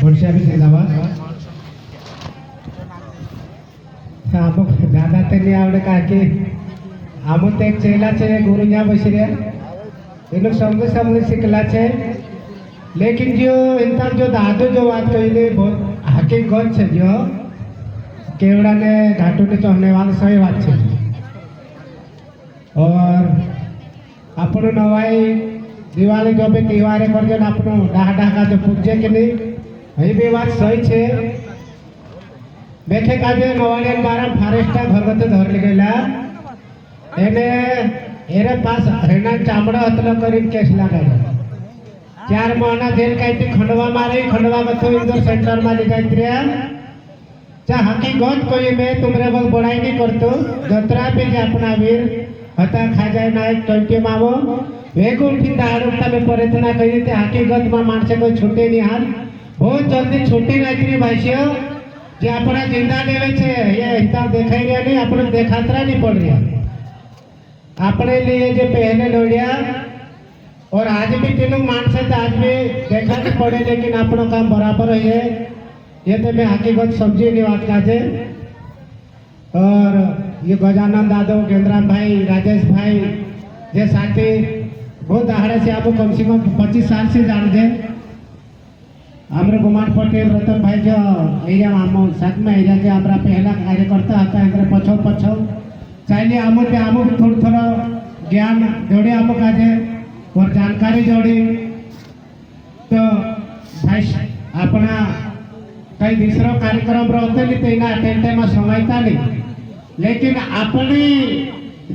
भोडशा भी जिंदाबाद आम ज्यादा तो नहीं आवड़े का कि आम तो एक चेला छे गुरु यहाँ बसरिया इन संगे संगे शिकला छे लेकिन जो इनका जो दादू जो बात कहले बहुत हकीकत है जो केवड़ा ने घाटू ने चढ़ने वाला सही बात है और अपन नवाई दिवाली जो भी त्योहार कर अपनो डाह का जो पूजे के नहीं ये भी बात सही है देखे का जो नवाड़ियन बारा फॉरेस्टा घरगते धर गला एने एरे पास हरणा चामड़ा हतलो करीब केस लगा 4 महीना जेल काटी खंडवा मारे खंडवा में इंदौर सेंटर में लिखाई त्रिया चा हकीकत कोई मैं तुमरे बल बड़ाई नहीं करतो जतरा पे जे अपना वीर हता खाजाय नायक 20 मावो वेगो उठी दाड़ता में परितना कही ते हकीकत में मानसे कोई छूटे नहीं हाल बहुत जल्दी छूटी नहीं भाईसियो जे अपना जिंदा देवे छे ये हिसाब देखाई रहा नहीं अपने देखातरा नहीं पड़ रहा अपने लिए जो पहले लोड़िया और आज भी तीनों मानस है आज भी देखा नहीं पड़े लेकिन अपनों काम बराबर है ये तो मैं हकीकत समझी नहीं बात काजे और ये गजानन दादो गेंद्राम भाई राजेश भाई ये साथी बहुत दहाड़े से आपको कम से कम 25 साल से जान दे हमारे गुमान पटेल रतन भाई जो एरिया आम साथ में एरिया के हमारा पहला कार्यकर्ता था हमारे पछो पछो चाहिए आमो के आमो भी थोड़ा थोड़ा ज्ञान जोड़े आमो काजे और जानकारी जोड़ी तो भाई अपना कई दूसरा कार्यक्रम रहते नहीं तेना अटेंड में समझता नहीं लेकिन अपनी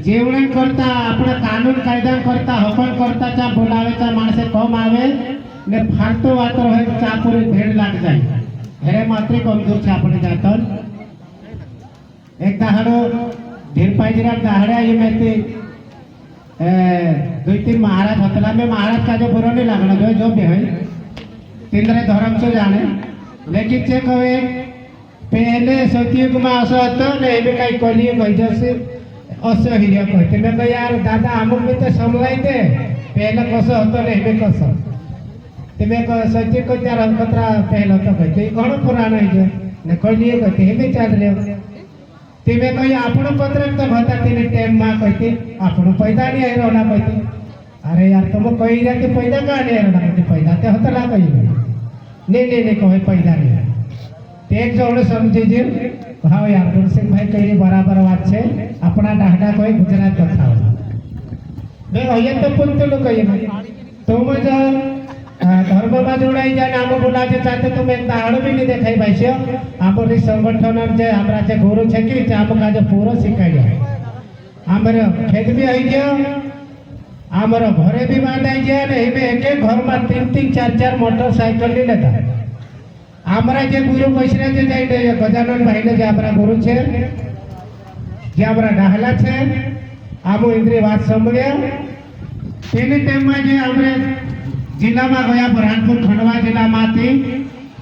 जेवण करता अपना कानून कायदा करता हुकम करता चा बोलावे चा मानसे कम आवे ने फालतू बात रहे चा पूरी भेड़ लग जाए हेरे मात्री कमजोर छे अपने जातन एक दहाड़ो ढेर पाइजरा दहाड़ा ये मेती 2-3 महाराज हतला में महाराज का जो बुरा नहीं लगना जो भी है तीनरे धर्म से जाने लेकिन चे कहे पहले सतयुग में असो हतो ने एबे काई कलिए कहि जसे असो हिरिया कहते मैं कह यार दादा हमक भी तो समलाई दे पहले कसो हतो ने एबे कसो ते मैं कह सत्य को त्यार खतरा पहले तो कहते घणो पुरानो है ने कलिए कहते एबे चल रे ते मैं कह आपनो पत्र तो भता तेने टाइम में कहते आपनो पैदा नहीं है रोना कहते अरे यार तुम कही जाते पैदा का नहीं रोना कहते पैदा ते हतला कही नहीं कहे पैदा नहीं एक जोड़े समझे जे हाँ यार गुरसिंह भाई कही बराबर बात है अपना डाहडा कोई गुजरात कथा भैया तो पुंत लोग कही तुम जो धर्म में जोड़ाई जाए आम बोला चाहते तुम एक दाड़ो भी नहीं देखाई भाई आमरी संगठन जे हमारा जे गुरु है कि आम का जो पूरा सिखाई आमर खेत भी आई गया आमर घरे भी बांधाई गया एक घर में 3-3 4-4 मोटरसाइकिल नहीं लेता हमारा जे गुरु पैसरा जे जाए गजानन भाई ने जे हमारा गुरु है जे हमारा डाहला है आम इंद्रिय बात समझे तेने टाइम में जे हमरे जिला में गया बुरहानपुर खंडवा जिला में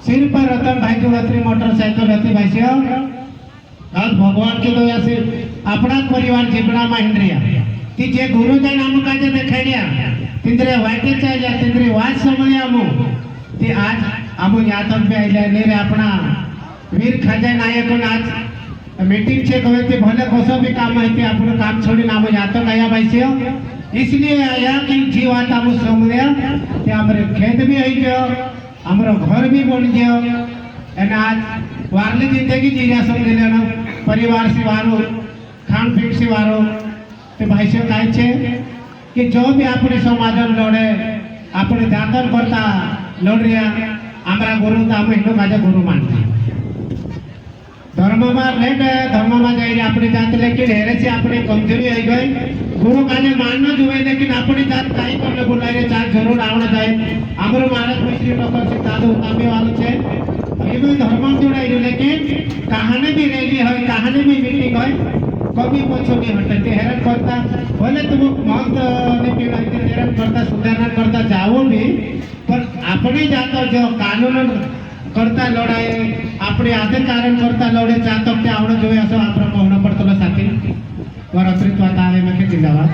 सिर पर रतन भाई जो रत्री मोटरसाइकिल रहती भाई आज भगवान के दया से अपना परिवार जीवना में इंद्रिया कि जे गुरु जन आम का जे देखाड़िया तिंद्रे वाटे चाहिए तिंद्रे वाच समझे आमो ते आज आमो याद पे आइले ने रे अपना वीर खाजा नायक आज मीटिंग छे कहे ते भले कसो भी काम है ते अपन काम छोड़ी नामो याद आया भाई इसलिए आया कि जीवात आम समझे कि हमारे खेत भी आई गयो हमारा घर भी बन गयो एना आज वारली जिंदगी जीरा समझ लेना परिवार से वारो खान पीन से वारो तो भाई से कहे छे कि जो भी अपने समाज लड़े अपने जातन करता लड़ रहा हमारा गुरु तो हम हिंदू का गुरु मानते धर्म में लेट धर्म में जाइए अपनी जात लेकिन हेरे से अपनी कमजोरी आई गई गुरु का मानना जो है लेकिन अपनी जात कहीं करने बुलाए चाहे जरूर आवना जाए हमारे महाराज मिश्री डॉक्टर से दादू तामे वालों से ये भी धर्म जोड़ाई लेकिन कहानी भी रैली है कहानी भी मीटिंग है कभी पछो नहीं हटते हैरान करता भले तुम महंत ने पीड़ा हैरान करता सुधारण करता जाओ भी पर अपनी जात जो कानून करता लड़ाई अपने आधे कारण करता लड़े चाहते आवड़ जो असो आप कहना पड़ता साथी वर अतिरिक्त आवे में जिंदाबाद।